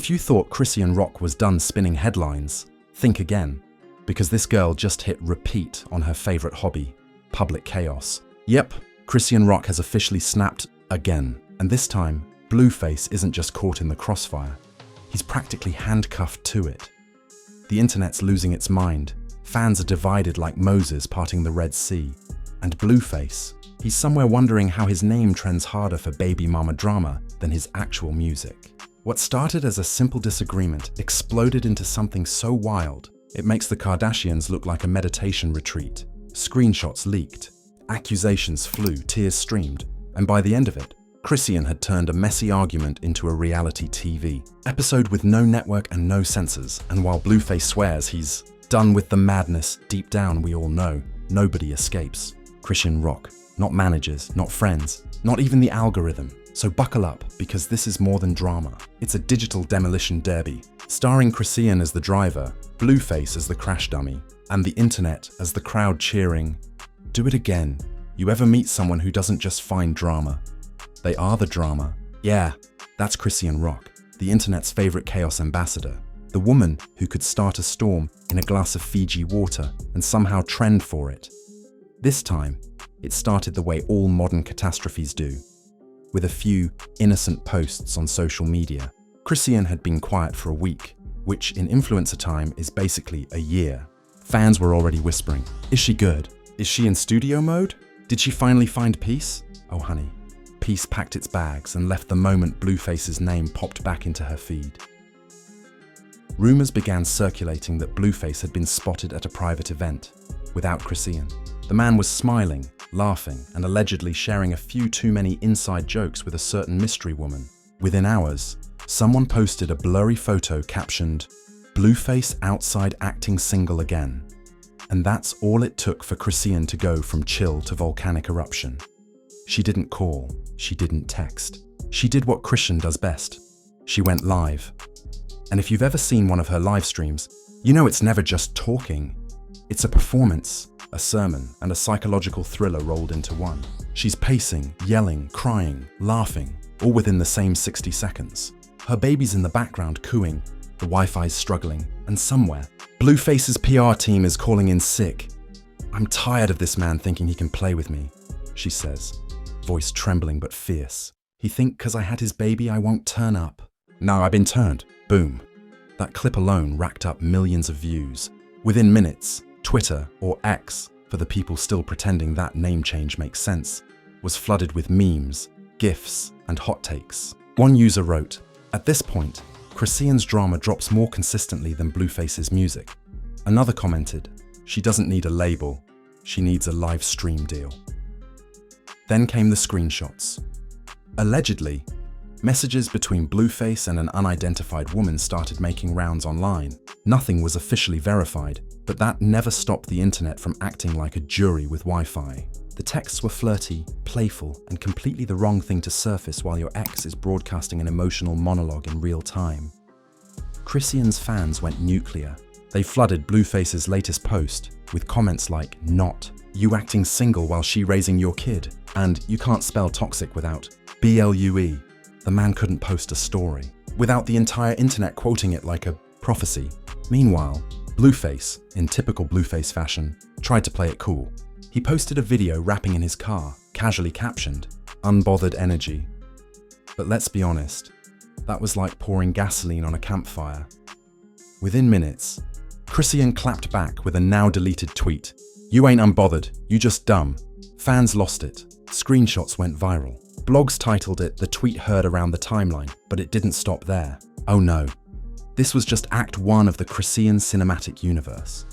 If you thought Chrisean Rock was done spinning headlines, think again, because this girl just hit repeat on her favorite hobby, public chaos. Yep, Chrisean Rock has officially snapped again, and this time, Blueface isn't just caught in the crossfire. He's practically handcuffed to it. The internet's losing its mind. Fans are divided like Moses parting the Red Sea. And Blueface, he's somewhere wondering how his name trends harder for baby mama drama than his actual music. What started as a simple disagreement exploded into something so wild, it makes the Kardashians look like a meditation retreat. Screenshots leaked, accusations flew, tears streamed, and by the end of it, Chrisean had turned a messy argument into a reality TV episode with no network and no censors, and while Blueface swears he's done with the madness, deep down we all know nobody escapes. Chrisean Rock, not managers, not friends, not even the algorithm. So buckle up, because this is more than drama. It's a digital demolition derby, starring Chrisean as the driver, Blueface as the crash dummy, and the internet as the crowd cheering, "Do it again." You ever meet someone who doesn't just find drama? They are the drama. Yeah, that's Chrisean Rock, the internet's favorite chaos ambassador. The woman who could start a storm in a glass of Fiji water and somehow trend for it. This time, it started the way all modern catastrophes do, with a few innocent posts on social media. Chrisean had been quiet for a week, which in influencer time is basically a year. Fans were already whispering, is she good? Is she in studio mode? Did she finally find peace? Oh honey, peace packed its bags and left the moment Blueface's name popped back into her feed. Rumors began circulating that Blueface had been spotted at a private event, without Chrisean. The man was smiling, laughing, and allegedly sharing a few too many inside jokes with a certain mystery woman. Within hours, someone posted a blurry photo captioned, "Blueface outside acting single again." And that's all it took for Chrisean to go from chill to volcanic eruption. She didn't call, she didn't text. She did what Chrisean does best. She went live. And if you've ever seen one of her live streams, you know it's never just talking. It's a performance, a sermon, and a psychological thriller rolled into one. She's pacing, yelling, crying, laughing, all within the same 60 seconds. Her baby's in the background cooing, the Wi-Fi's struggling, and somewhere, Blueface's PR team is calling in sick. "I'm tired of this man thinking he can play with me," she says, voice trembling but fierce. "He think 'cause I had his baby I won't turn up. No, I've been turned." Boom. That clip alone racked up millions of views. Within minutes, Twitter, or X, for the people still pretending that name change makes sense, was flooded with memes, GIFs, and hot takes. One user wrote, "At this point, Chrisean's drama drops more consistently than Blueface's music." Another commented, "She doesn't need a label, she needs a live stream deal." Then came the screenshots. Allegedly, messages between Blueface and an unidentified woman started making rounds online. Nothing was officially verified, but that never stopped the internet from acting like a jury with Wi-Fi. The texts were flirty, playful, and completely the wrong thing to surface while your ex is broadcasting an emotional monologue in real time. Chrisean's fans went nuclear. They flooded Blueface's latest post with comments like, "Not, you acting single while she raising your kid," and "You can't spell toxic without BLUE." The man couldn't post a story without the entire internet quoting it like a prophecy. Meanwhile, Blueface, in typical Blueface fashion, tried to play it cool. He posted a video rapping in his car, casually captioned, "Unbothered energy." But let's be honest, that was like pouring gasoline on a campfire. Within minutes, Chrisean clapped back with a now-deleted tweet, "You ain't unbothered, you just dumb." Fans lost it. Screenshots went viral. Blogs titled it "The Tweet Heard Around the Timeline," but it didn't stop there. Oh no. This was just Act 1 of the Chrisean cinematic universe.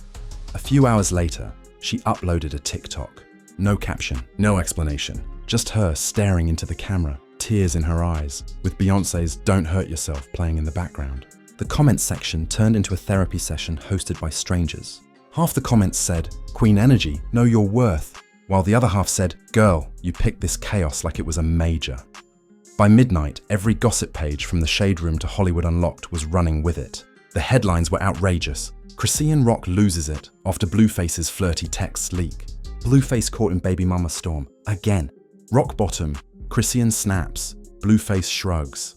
A few hours later, she uploaded a TikTok. No caption, no explanation, just her staring into the camera, tears in her eyes, with Beyoncé's "Don't Hurt Yourself" playing in the background. The comments section turned into a therapy session hosted by strangers. Half the comments said, "Queen Energy, know your worth," while the other half said, "Girl, you picked this chaos like it was a major." By midnight, every gossip page from the Shade Room to Hollywood Unlocked was running with it. The headlines were outrageous. Chrisean Rock loses it after Blueface's flirty texts leak. Blueface caught in baby mama storm. Again. Rock bottom. Chrisean snaps. Blueface shrugs.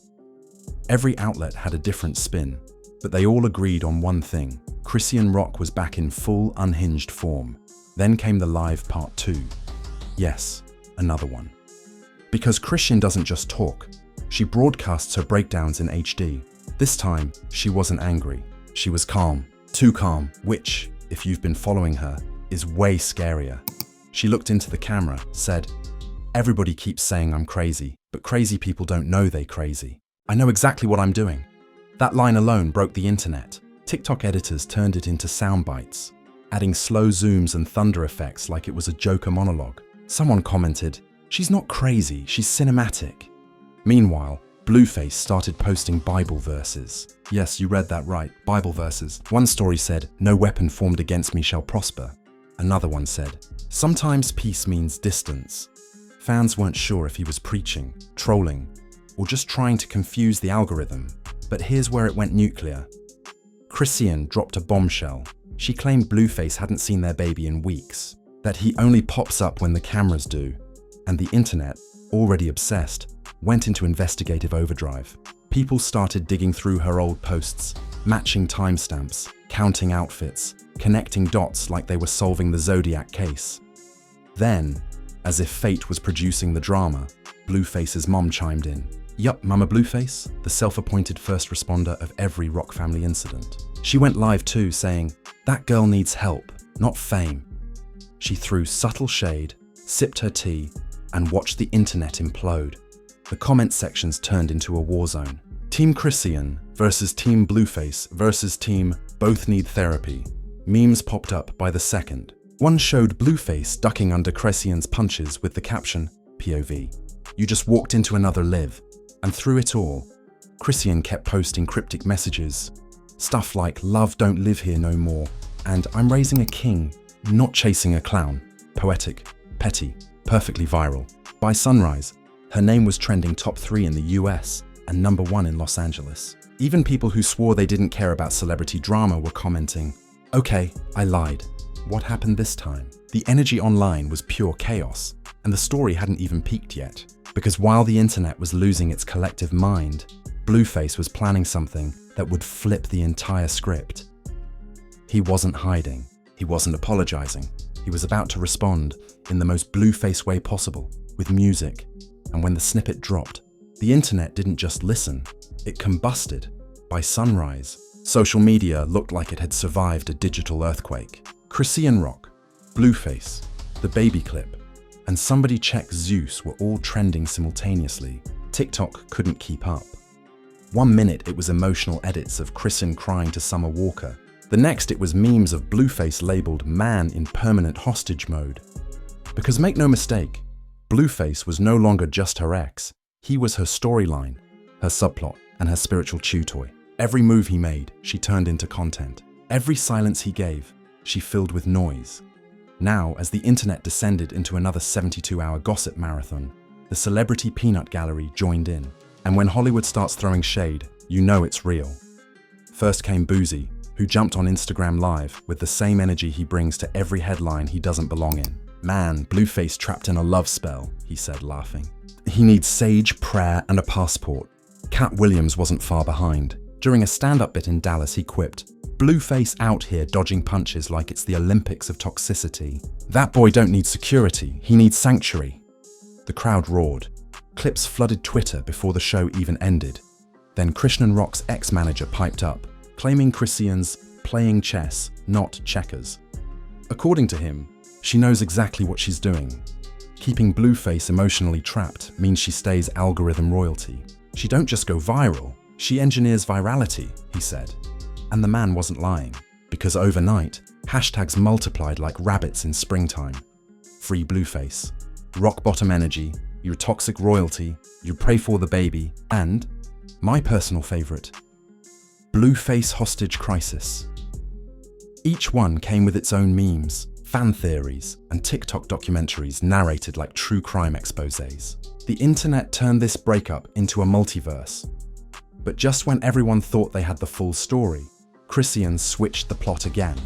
Every outlet had a different spin, but they all agreed on one thing. Chrisean Rock was back in full unhinged form. Then came the live part 2. Yes, another one. Because Chrisean doesn't just talk, she broadcasts her breakdowns in HD. This time, she wasn't angry. She was calm. Too calm, which, if you've been following her, is way scarier. She looked into the camera, said, "Everybody keeps saying I'm crazy, but crazy people don't know they're crazy. I know exactly what I'm doing." That line alone broke the internet. TikTok editors turned it into sound bites, adding slow zooms and thunder effects like it was a Joker monologue. Someone commented, "She's not crazy, she's cinematic." Meanwhile, Blueface started posting Bible verses. Yes, you read that right, Bible verses. One story said, "No weapon formed against me shall prosper." Another one said, "Sometimes peace means distance." Fans weren't sure if he was preaching, trolling, or just trying to confuse the algorithm. But here's where it went nuclear. Chrisean dropped a bombshell. She claimed Blueface hadn't seen their baby in weeks, that he only pops up when the cameras do, and the internet, already obsessed, went into investigative overdrive. People started digging through her old posts, matching timestamps, counting outfits, connecting dots like they were solving the Zodiac case. Then, as if fate was producing the drama, Blueface's mom chimed in. Yup, Mama Blueface, the self-appointed first responder of every Rock family incident. She went live too, saying, "That girl needs help, not fame." She threw subtle shade, sipped her tea, and watched the internet implode. The comment sections turned into a war zone. Team Chrisean versus Team Blueface versus Team Both Need Therapy. Memes popped up by the second. One showed Blueface ducking under Chrisean's punches with the caption, "POV. You just walked into another live." And through it all, Chrisean kept posting cryptic messages. Stuff like, "Love don't live here no more," and "I'm raising a king, not chasing a clown." Poetic, petty, perfectly viral. By sunrise, her name was trending top 3 in the US and number 1 in Los Angeles. Even people who swore they didn't care about celebrity drama were commenting, "Okay, I lied. What happened this time?" The energy online was pure chaos, and the story hadn't even peaked yet. Because while the internet was losing its collective mind, Blueface was planning something that would flip the entire script. He wasn't hiding. He wasn't apologizing. He was about to respond in the most Blueface way possible, with music. And when the snippet dropped, the internet didn't just listen, it combusted. By sunrise, social media looked like it had survived a digital earthquake. Chrisean Rock, Blueface, the baby clip, and Somebody Check Zeus were all trending simultaneously. TikTok couldn't keep up. 1 minute it was emotional edits of Chrisean crying to Summer Walker. The next it was memes of Blueface labeled "man in permanent hostage mode." Because make no mistake, Blueface was no longer just her ex. He was her storyline, her subplot, and her spiritual chew toy. Every move he made, she turned into content. Every silence he gave, she filled with noise. Now, as the internet descended into another 72-hour gossip marathon, the celebrity peanut gallery joined in. And when Hollywood starts throwing shade, you know it's real. First came Boozy, who jumped on Instagram Live with the same energy he brings to every headline he doesn't belong in. "Man, Blueface trapped in a love spell," he said, laughing. "He needs sage, prayer, and a passport." Cat Williams wasn't far behind. During a stand-up bit in Dallas, he quipped, "Blueface out here dodging punches like it's the Olympics of toxicity. That boy don't need security, he needs sanctuary." The crowd roared. Clips flooded Twitter before the show even ended. Then Chrisean Rock's ex-manager piped up, claiming Chrisean's playing chess, not checkers. According to him, she knows exactly what she's doing. Keeping Blueface emotionally trapped means she stays algorithm royalty. She don't just go viral, she engineers virality, he said. And the man wasn't lying, because overnight, hashtags multiplied like rabbits in springtime. Free Blueface, rock bottom energy, your toxic royalty, you pray for the baby, and, my personal favorite, Blueface hostage crisis. Each one came with its own memes, fan theories, and TikTok documentaries narrated like true crime exposés. The internet turned this breakup into a multiverse. But just when everyone thought they had the full story, Chrisean switched the plot again.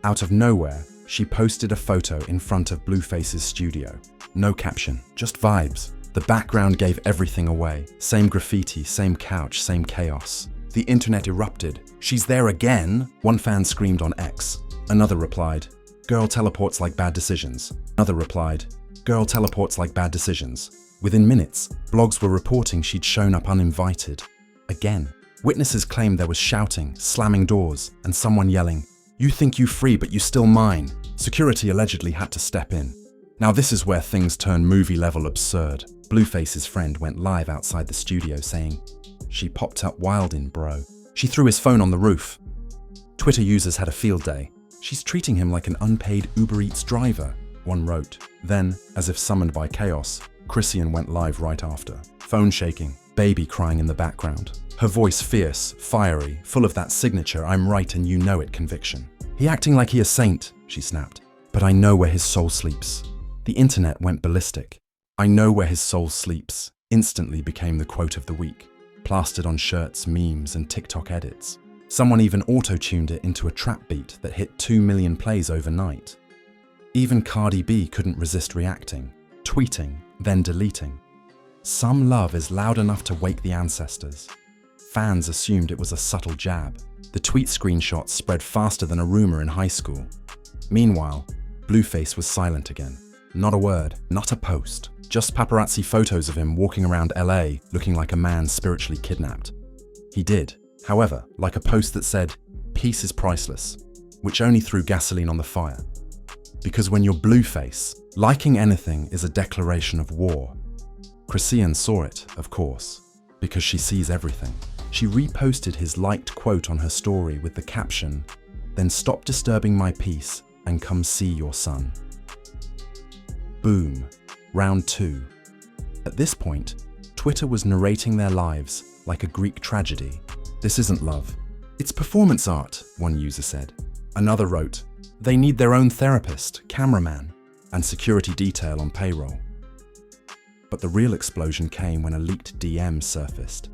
Out of nowhere, she posted a photo in front of Blueface's studio. No caption, just vibes. The background gave everything away. Same graffiti, same couch, same chaos. The internet erupted. "She's there again!" One fan screamed on X. Another replied, "Girl teleports like bad decisions." Another replied, "Girl teleports like bad decisions." Within minutes, blogs were reporting she'd shown up uninvited. Again. Witnesses claimed there was shouting, slamming doors, and someone yelling, "You think you free, but you still mine." Security allegedly had to step in. Now this is where things turn movie-level absurd. Blueface's friend went live outside the studio saying, "She popped up wildin', bro. She threw his phone on the roof." Twitter users had a field day. "She's treating him like an unpaid Uber Eats driver," one wrote. Then, as if summoned by chaos, Chrisean went live right after. Phone shaking, baby crying in the background. Her voice fierce, fiery, full of that signature "I'm right and you know it" conviction. "He acting like he a saint," she snapped. "But I know where his soul sleeps." The internet went ballistic. "I know where his soul sleeps" instantly became the quote of the week, plastered on shirts, memes, and TikTok edits. Someone even auto-tuned it into a trap beat that hit 2 million plays overnight. Even Cardi B couldn't resist reacting, tweeting, then deleting. Some love is loud enough to wake the ancestors. Fans assumed it was a subtle jab. The tweet screenshots spread faster than a rumor in high school. Meanwhile, Blueface was silent again. Not a word, not a post. Just paparazzi photos of him walking around LA looking like a man spiritually kidnapped. He did, however, like a post that said, "Peace is priceless," which only threw gasoline on the fire. Because when you're Blueface, liking anything is a declaration of war. Chrisean saw it, of course, because she sees everything. She reposted his liked quote on her story with the caption, "Then stop disturbing my peace and come see your son." Boom. Round 2. At this point, Twitter was narrating their lives like a Greek tragedy. "This isn't love. It's performance art," one user said. Another wrote, "They need their own therapist, cameraman, and security detail on payroll." But the real explosion came when a leaked DM surfaced,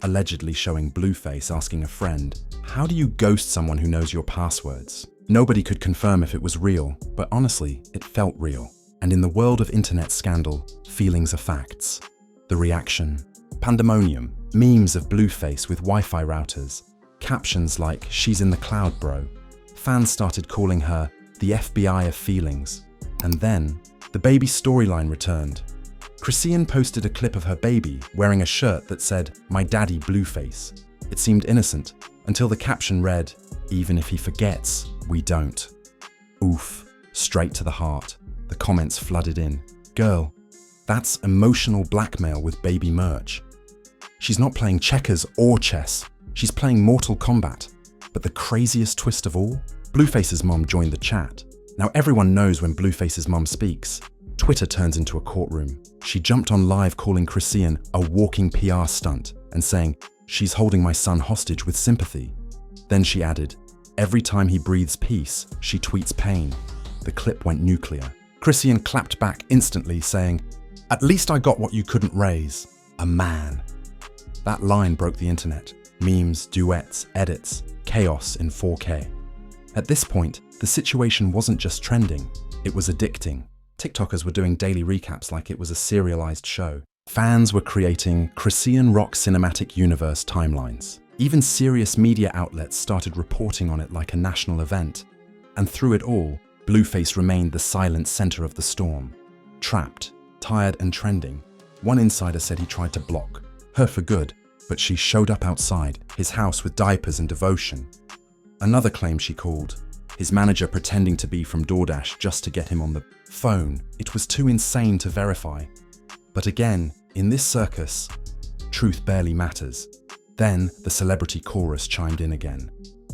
allegedly showing Blueface asking a friend, "How do you ghost someone who knows your passwords?" Nobody could confirm if it was real, but honestly, it felt real. And in the world of internet scandal, feelings are facts. The reaction: pandemonium, memes of Blueface with Wi-Fi routers, captions like "She's in the cloud, bro." Fans started calling her the FBI of feelings. And then, the baby storyline returned. Chrisean posted a clip of her baby wearing a shirt that said, "My daddy Blueface." It seemed innocent, until the caption read, "Even if he forgets, we don't." Oof, straight to the heart. The comments flooded in. "Girl, that's emotional blackmail with baby merch. She's not playing checkers or chess, she's playing Mortal Kombat." But the craziest twist of all? Blueface's mom joined the chat. Now everyone knows when Blueface's mom speaks, Twitter turns into a courtroom. She jumped on live calling Chrisean a walking PR stunt and saying, "She's holding my son hostage with sympathy." Then she added, "Every time he breathes peace, she tweets pain." The clip went nuclear. Chrisean clapped back instantly, saying, "At least I got what you couldn't raise. A man." That line broke the internet. Memes, duets, edits, chaos in 4K. At this point, the situation wasn't just trending, it was addicting. TikTokers were doing daily recaps like it was a serialized show. Fans were creating Chrisean Rock cinematic universe timelines. Even serious media outlets started reporting on it like a national event. And through it all, Blueface remained the silent center of the storm. Trapped, tired and trending. One insider said he tried to block her for good, but she showed up outside his house with diapers and devotion. Another claimed she called his manager pretending to be from DoorDash just to get him on the phone. It was too insane to verify. But again, in this circus, truth barely matters. Then the celebrity chorus chimed in again.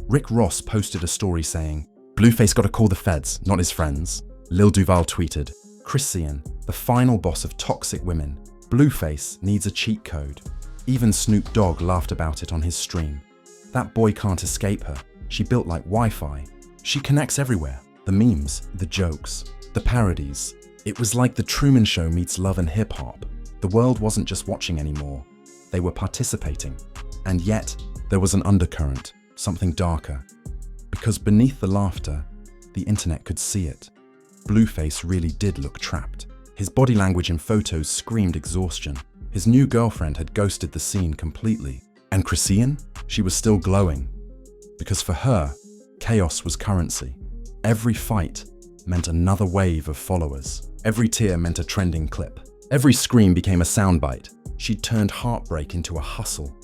Rick Ross posted a story saying, "Blueface gotta call the feds, not his friends." Lil Duval tweeted, "Chrisean, the final boss of toxic women. Blueface needs a cheat code." Even Snoop Dogg laughed about it on his stream. "That boy can't escape her. She built like Wi-Fi. She connects everywhere." The memes, the jokes, the parodies. It was like the Truman Show meets Love and Hip Hop. The world wasn't just watching anymore. They were participating. And yet, there was an undercurrent, something darker. Because beneath the laughter, the internet could see it. Blueface really did look trapped. His body language in photos screamed exhaustion. His new girlfriend had ghosted the scene completely. And Chrisean? She was still glowing. Because for her, chaos was currency. Every fight meant another wave of followers. Every tear meant a trending clip. Every scream became a soundbite. She'd turned heartbreak into a hustle.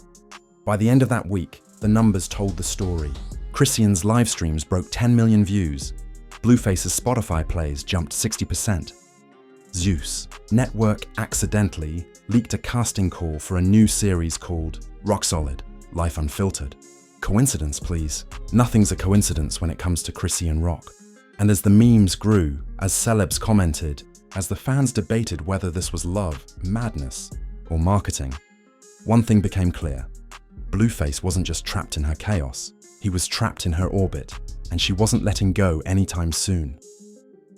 By the end of that week, the numbers told the story. Chrisean's live streams broke 10 million views. Blueface's Spotify plays jumped 60%. Zeus Network accidentally leaked a casting call for a new series called Rock Solid, Life Unfiltered. Coincidence, please. Nothing's a coincidence when it comes to Chrisean Rock. And as the memes grew, as celebs commented, as the fans debated whether this was love, madness, or marketing, one thing became clear. Blueface wasn't just trapped in her chaos, he was trapped in her orbit, and she wasn't letting go anytime soon.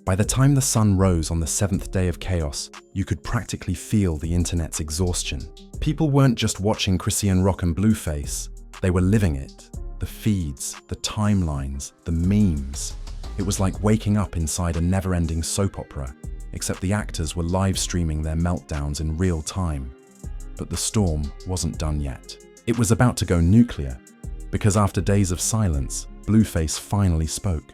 By the time the sun rose on the 7th day of chaos, you could practically feel the internet's exhaustion. People weren't just watching Chrisean Rock and Blueface, they were living it. The feeds, the timelines, the memes. It was like waking up inside a never-ending soap opera, except the actors were live streaming their meltdowns in real time. But the storm wasn't done yet. It was about to go nuclear, because after days of silence, Blueface finally spoke.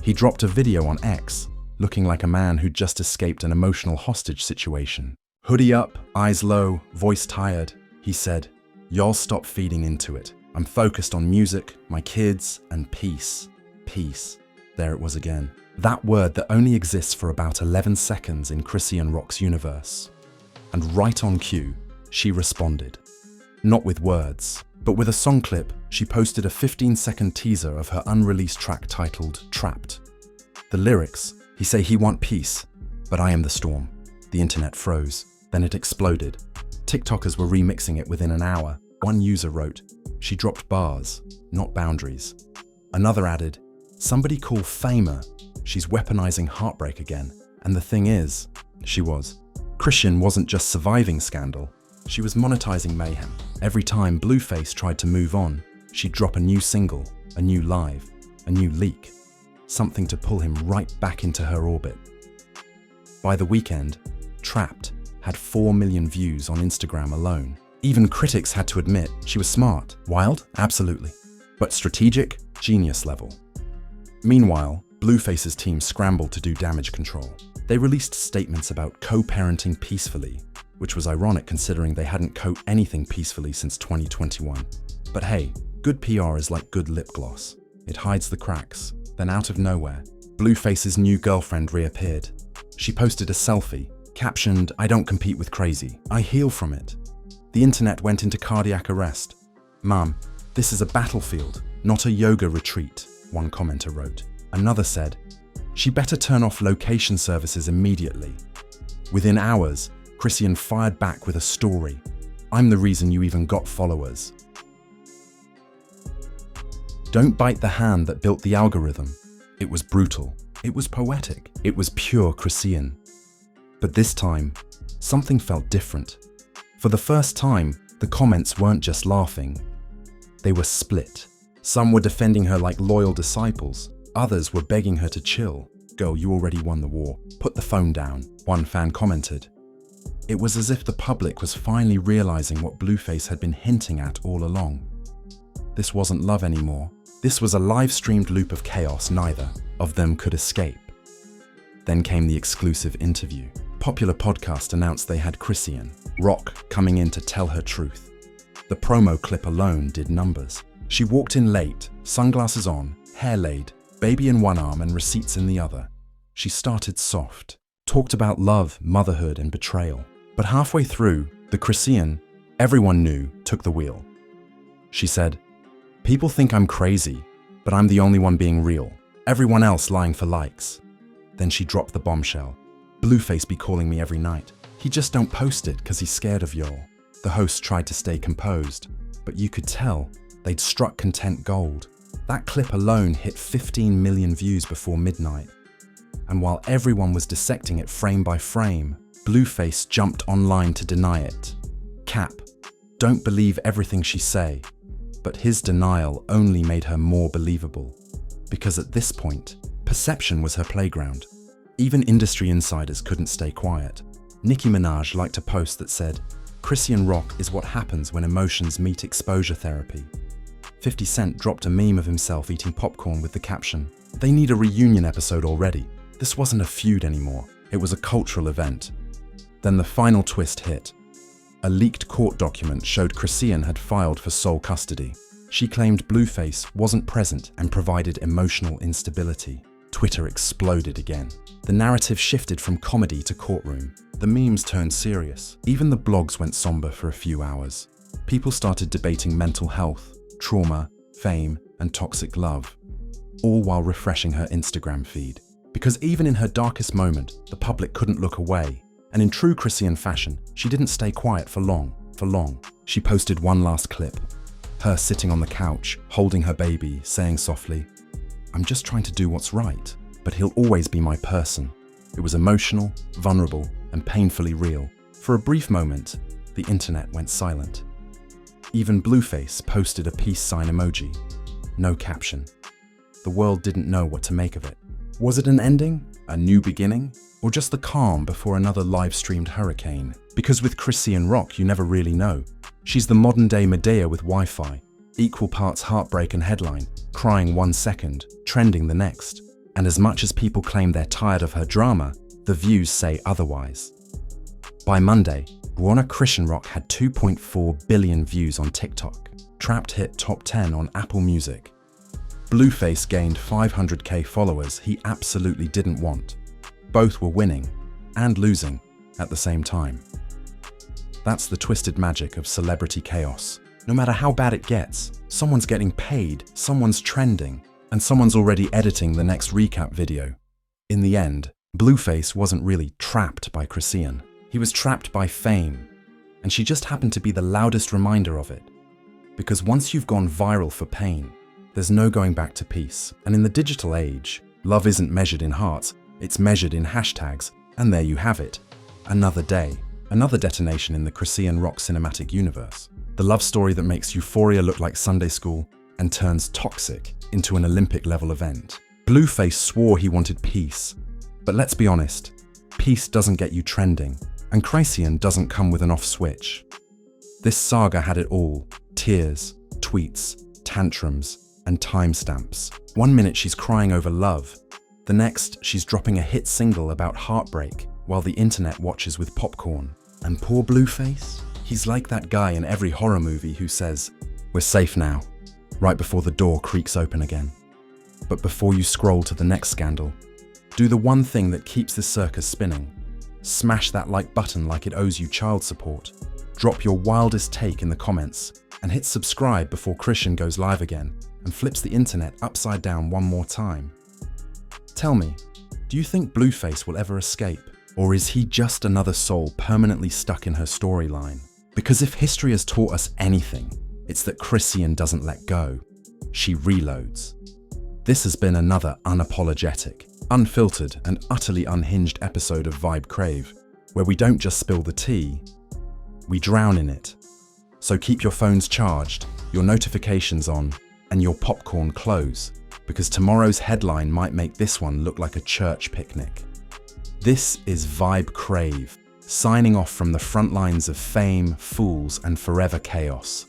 He dropped a video on X, looking like a man who'd just escaped an emotional hostage situation. Hoodie up, eyes low, voice tired, he said, "Y'all stop feeding into it. I'm focused on music, my kids, and peace. Peace." There it was again. That word that only exists for about 11 seconds in Chrisean Rock's universe. And right on cue, she responded. Not with words, but with a song clip. She posted a 15-second teaser of her unreleased track titled Trapped. The lyrics, "He say he want peace, but I am the storm." The internet froze. Then it exploded. TikTokers were remixing it within an hour. One user wrote, "She dropped bars, not boundaries." Another added, "Somebody call Famer. She's weaponizing heartbreak again." And the thing is, she was. Chrisean wasn't just surviving scandal, she was monetizing mayhem. Every time Blueface tried to move on, she'd drop a new single, a new live, a new leak. Something to pull him right back into her orbit. By the weekend, Trapped had 4 million views on Instagram alone. Even critics had to admit she was smart. Wild? Absolutely. But strategic? Genius level. Meanwhile, Blueface's team scrambled to do damage control. They released statements about co-parenting peacefully, which was ironic considering they hadn't co anything peacefully since 2021. But hey, good PR is like good lip gloss. It hides the cracks. Then out of nowhere, Blueface's new girlfriend reappeared. She posted a selfie, captioned, "I don't compete with crazy, I heal from it." The internet went into cardiac arrest. "Mom, this is a battlefield, not a yoga retreat," one commenter wrote. Another said, "She better turn off location services immediately." Within hours, Chrisean fired back with a story. "I'm the reason you even got followers." Don't bite the hand that built the algorithm. It was brutal. It was poetic. It was pure Chrisean. But this time, something felt different. For the first time, the comments weren't just laughing. They were split. Some were defending her like loyal disciples. Others were begging her to chill. "Girl, you already won the war. Put the phone down," one fan commented. It was as if the public was finally realizing what Blueface had been hinting at all along. This wasn't love anymore. This was a live-streamed loop of chaos neither of them could escape. Then came the exclusive interview. Popular podcast announced they had Chrisean Rock coming in to tell her truth. The promo clip alone did numbers. She walked in late, sunglasses on, hair laid, baby in one arm and receipts in the other. She started soft, talked about love, motherhood and betrayal. But halfway through, the Chrisean everyone knew took the wheel. She said, "People think I'm crazy, but I'm the only one being real. Everyone else lying for likes." Then she dropped the bombshell. "Blueface be calling me every night. He just don't post it because he's scared of y'all." The host tried to stay composed, but you could tell they'd struck content gold. That clip alone hit 15 million views before midnight. And while everyone was dissecting it frame by frame, Blueface jumped online to deny it. Cap, don't believe everything she say. But his denial only made her more believable. Because at this point, perception was her playground. Even industry insiders couldn't stay quiet. Nicki Minaj liked a post that said, "Chrisean Rock is what happens when emotions meet exposure therapy." 50 Cent dropped a meme of himself eating popcorn with the caption, "They need a reunion episode already." This wasn't a feud anymore, it was a cultural event. Then the final twist hit. A leaked court document showed Chrisean had filed for sole custody. She claimed Blueface wasn't present and provided emotional instability. Twitter exploded again. The narrative shifted from comedy to courtroom. The memes turned serious. Even the blogs went somber for a few hours. People started debating mental health, trauma, fame, and toxic love, all while refreshing her Instagram feed. Because even in her darkest moment, the public couldn't look away. And in true Chrisean fashion, she didn't stay quiet for long. She posted one last clip. Her sitting on the couch, holding her baby, saying softly, "I'm just trying to do what's right, but he'll always be my person." It was emotional, vulnerable, and painfully real. For a brief moment, the internet went silent. Even Blueface posted a peace sign emoji. No caption. The world didn't know what to make of it. Was it an ending? A new beginning? Or just the calm before another live-streamed hurricane? Because with Chrisean Rock, you never really know. She's the modern-day Medea with Wi-Fi, equal parts heartbreak and headline, crying 1 second, trending the next. And as much as people claim they're tired of her drama, the views say otherwise. By Monday, Chrisean Rock had 2.4 billion views on TikTok. Trapped hit top 10 on Apple Music. Blueface gained 500k followers he absolutely didn't want. Both were winning and losing at the same time. That's the twisted magic of celebrity chaos. No matter how bad it gets, someone's getting paid, someone's trending, and someone's already editing the next recap video. In the end, Blueface wasn't really trapped by Chrisean. He was trapped by fame, and she just happened to be the loudest reminder of it. Because once you've gone viral for pain, there's no going back to peace. And in the digital age, love isn't measured in hearts, it's measured in hashtags, and there you have it. Another day, another detonation in the Chrisean Rock cinematic universe. The love story that makes Euphoria look like Sunday school and turns toxic into an Olympic-level event. Blueface swore he wanted peace, but let's be honest, peace doesn't get you trending, and Chrisean doesn't come with an off switch. This saga had it all: tears, tweets, tantrums, and timestamps. 1 minute she's crying over love, the next she's dropping a hit single about heartbreak while the internet watches with popcorn. And poor Blueface? He's like that guy in every horror movie who says, "We're safe now," right before the door creaks open again. But before you scroll to the next scandal, do the one thing that keeps this circus spinning. Smash that like button like it owes you child support. Drop your wildest take in the comments, and hit subscribe before Chrisean goes live again and flips the internet upside down one more time. Tell me, do you think Blueface will ever escape? Or is he just another soul permanently stuck in her storyline? Because if history has taught us anything, it's that Chrisean doesn't let go. She reloads. This has been another unapologetic, unfiltered, and utterly unhinged episode of Vibe Crave, where we don't just spill the tea, we drown in it. So keep your phones charged, your notifications on, and your popcorn close, because tomorrow's headline might make this one look like a church picnic. This is Vibe Crave, signing off from the front lines of fame, fools, and forever chaos.